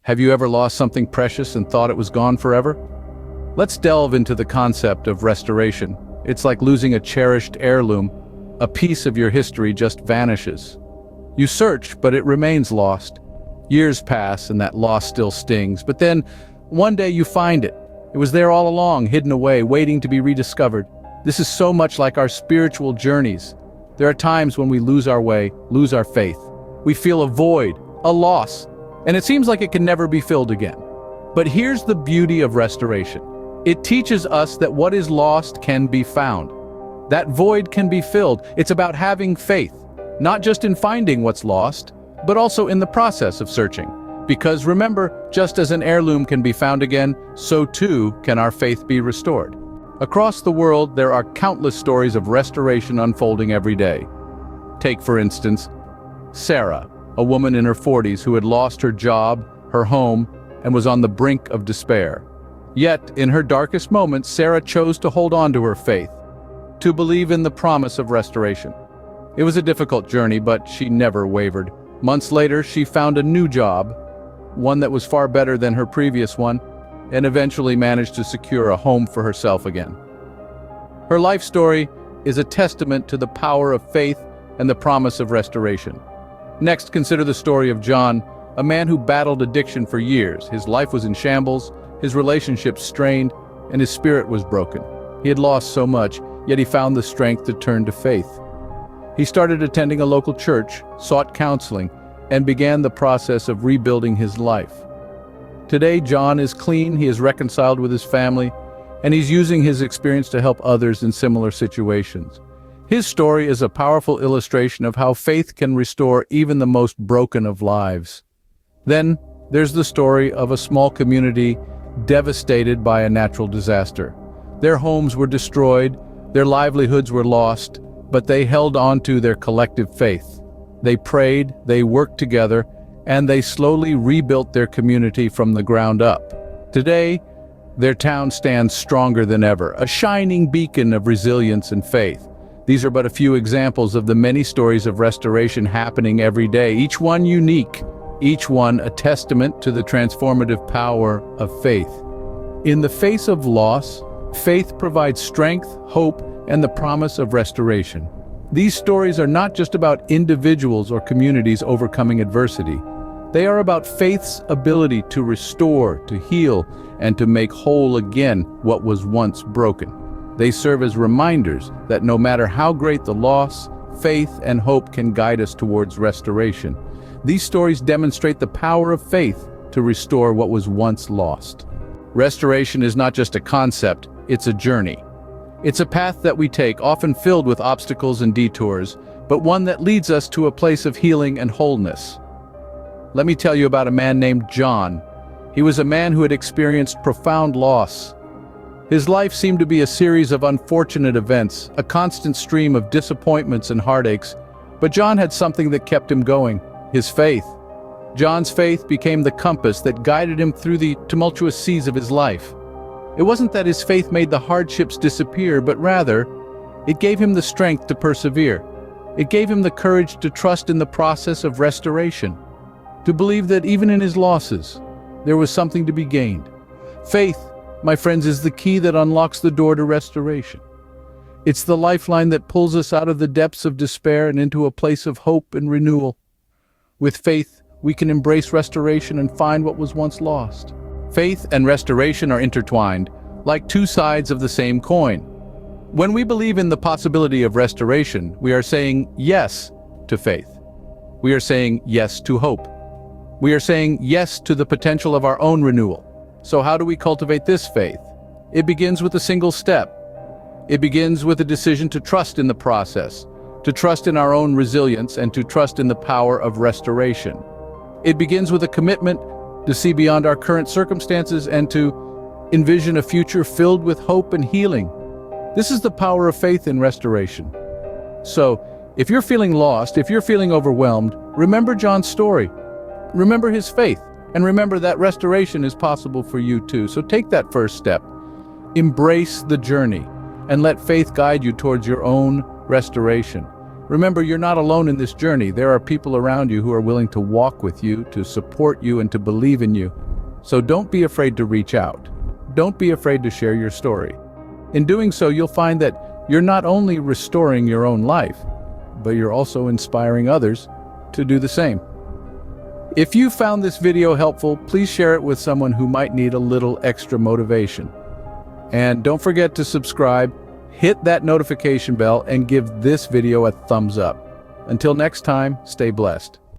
Have you ever lost something precious and thought it was gone forever? Let's delve into the concept of restoration. It's like losing a cherished heirloom. A piece of your history just vanishes. You search, but it remains lost. Years pass and that loss still stings, but then one day you find it. It was there all along, hidden away, waiting to be rediscovered. This is so much like our spiritual journeys. There are times when we lose our way, lose our faith. We feel a void, a loss, and it seems like it can never be filled again. But here's the beauty of restoration. It teaches us that what is lost can be found. That void can be filled. It's about having faith, not just in finding what's lost, but also in the process of searching. Because remember, just as an heirloom can be found again, so too can our faith be restored. Across the world, there are countless stories of restoration unfolding every day. Take, for instance, Sarah, a woman in her 40s who had lost her job, her home, and was on the brink of despair. Yet, in her darkest moments, Sarah chose to hold on to her faith, to believe in the promise of restoration. It was a difficult journey, but she never wavered. Months later, she found a new job, one that was far better than her previous one, and eventually managed to secure a home for herself again. Her life story is a testament to the power of faith and the promise of restoration. Next, consider the story of John, a man who battled addiction for years. His life was in shambles, his relationships strained, and his spirit was broken. He had lost so much, yet he found the strength to turn to faith. He started attending a local church, sought counseling, and began the process of rebuilding his life. Today, John is clean, he is reconciled with his family, and he's using his experience to help others in similar situations. His story is a powerful illustration of how faith can restore even the most broken of lives. Then, there's the story of a small community devastated by a natural disaster. Their homes were destroyed, their livelihoods were lost, but they held on to their collective faith. They prayed, they worked together, and they slowly rebuilt their community from the ground up. Today, their town stands stronger than ever, a shining beacon of resilience and faith. These are but a few examples of the many stories of restoration happening every day, each one unique, each one a testament to the transformative power of faith. In the face of loss, faith provides strength, hope, and the promise of restoration. These stories are not just about individuals or communities overcoming adversity. They are about faith's ability to restore, to heal, and to make whole again what was once broken. They serve as reminders that no matter how great the loss, faith and hope can guide us towards restoration. These stories demonstrate the power of faith to restore what was once lost. Restoration is not just a concept, it's a journey. It's a path that we take, often filled with obstacles and detours, but one that leads us to a place of healing and wholeness. Let me tell you about a man named John. He was a man who had experienced profound loss. His life seemed to be a series of unfortunate events, a constant stream of disappointments and heartaches, but John had something that kept him going: his faith. John's faith became the compass that guided him through the tumultuous seas of his life. It wasn't that his faith made the hardships disappear, but rather, it gave him the strength to persevere. It gave him the courage to trust in the process of restoration, to believe that even in his losses, there was something to be gained. Faith, my friends, is the key that unlocks the door to restoration. It's the lifeline that pulls us out of the depths of despair and into a place of hope and renewal. With faith, we can embrace restoration and find what was once lost. Faith and restoration are intertwined, like two sides of the same coin. When we believe in the possibility of restoration, we are saying yes to faith. We are saying yes to hope. We are saying yes to the potential of our own renewal. So how do we cultivate this faith? It begins with a single step. It begins with a decision to trust in the process, to trust in our own resilience, and to trust in the power of restoration. It begins with a commitment to see beyond our current circumstances and to envision a future filled with hope and healing. This is the power of faith in restoration. So, if you're feeling lost, if you're feeling overwhelmed, remember John's story. Remember his faith, and remember that restoration is possible for you too. So take that first step. Embrace the journey, and let faith guide you towards your own restoration. Remember, you're not alone in this journey. There are people around you who are willing to walk with you, to support you, and to believe in you. So don't be afraid to reach out. Don't be afraid to share your story. In doing so, you'll find that you're not only restoring your own life, but you're also inspiring others to do the same. If you found this video helpful, please share it with someone who might need a little extra motivation. And don't forget to subscribe, hit that notification bell, and give this video a thumbs up. Until next time, stay blessed.